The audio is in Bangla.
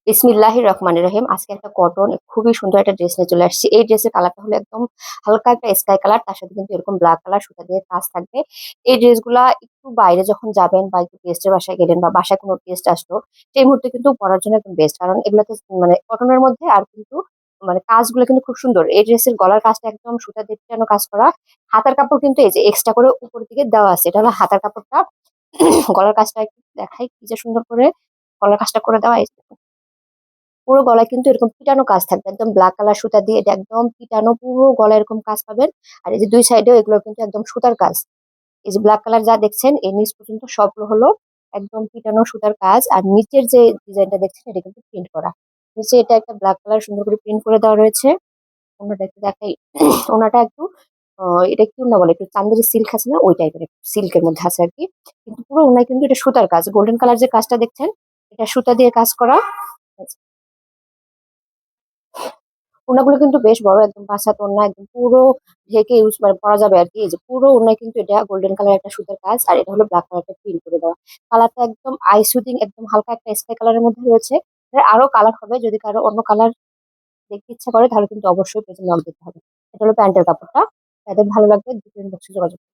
বিসমিল্লাহির রহমানির রহিম। আজকে একটা কটন খুবই সুন্দর একটা ড্রেস নিয়ে চলে আসছি। এই ড্রেসের কালারটা হলো একদম হালকা একটা স্কাই কালার, তার সাথে কিন্তু এরকম ব্ল্যাক কালার সুতা দিয়ে কাজ থাকবে। এই ড্রেসগুলা একটু বাইরে যখন যাবেন বা একটু গেস্টের বাসায় গেলেন বা বাসায় কোনো গেস্ট আসলো, সেই মুহূর্তে কিন্তু পরার জন্য একদম বেস্ট, কারণ এগুলাতে মানে কটনের মধ্যে আর কিন্তু মানে কাজগুলো কিন্তু খুব সুন্দর। এই ড্রেসের গলার কাজটা একদম সুতা দিয়ে টানো কাজ করা। হাতার কাপড় কিন্তু এই যে এক্সট্রা করে উপরের দিকে দেওয়া আছে, এটা হলো হাতার কাপড়টা। গলার কাজটা একটু দেখাই কি যে সুন্দর করে গলার কাজটা করে দেওয়া। পুরো গলায় কিন্তু এরকম পিটানো কাজ থাকবে, একদম ব্ল্যাক কালার সুতা দিয়ে এটা একদম পিটানো পুরো গলায় এরকম কাজ পাবেন। আর এই যে দুই সাইডেও এগুলো কিন্তু একদম সুতার কাজ। এই যে ব্ল্যাক কালার যা দেখছেন এই নিচ পর্যন্ত সবগুলো হলো একদম পিটানো সুতার কাজ। আর নিচের যে ডিজাইনটা দেখছেন এটা কিন্তু প্রিন্ট করা। নিচে এটা একটা ব্ল্যাক কালার সুন্দর করে প্রিন্ট করে দেওয়া রয়েছে। ওনাটা একটু দেখাই। ওনাটা একটু এটা কি না বলে, একটু চান্দেরি সিল্ক আছে না, ওই টাইপের সিল্কের মধ্যে আছে আর কি। কিন্তু পুরো ওনায় কিন্তু এটা সুতার কাজ, গোল্ডেন কালার যে কাজটা দেখছেন এটা সুতা দিয়ে কাজ করা। ওড়নাগুলো কিন্তু বেশ বড়, একদম ৫ হাত ওড়না, একদম পুরো ঢেকে ইউজ মানে পরা যাবে আর কি। এই যে পুরো ওড়নায় কিন্তু এটা গোল্ডেন কালার একটা সুতার কাজ, আর এটা হলো ব্ল্যাক কালারটা প্রিন্ট করে দেওয়া। কালারটা একদম আই সুদিং, একদম হালকা একটা স্কাই কালারের মধ্যে রয়েছে। এর আরো কালার হবে, যদি কারো অন্য কালার দেখতে ইচ্ছা করে তাহলে কিন্তু অবশ্যই পেজে নক দিতে হবে। এটা হলো প্যান্টের কাপড়টা। যাদের ভালো লাগবে দ্বিতীয় বক্সে যোগাযোগ করবে।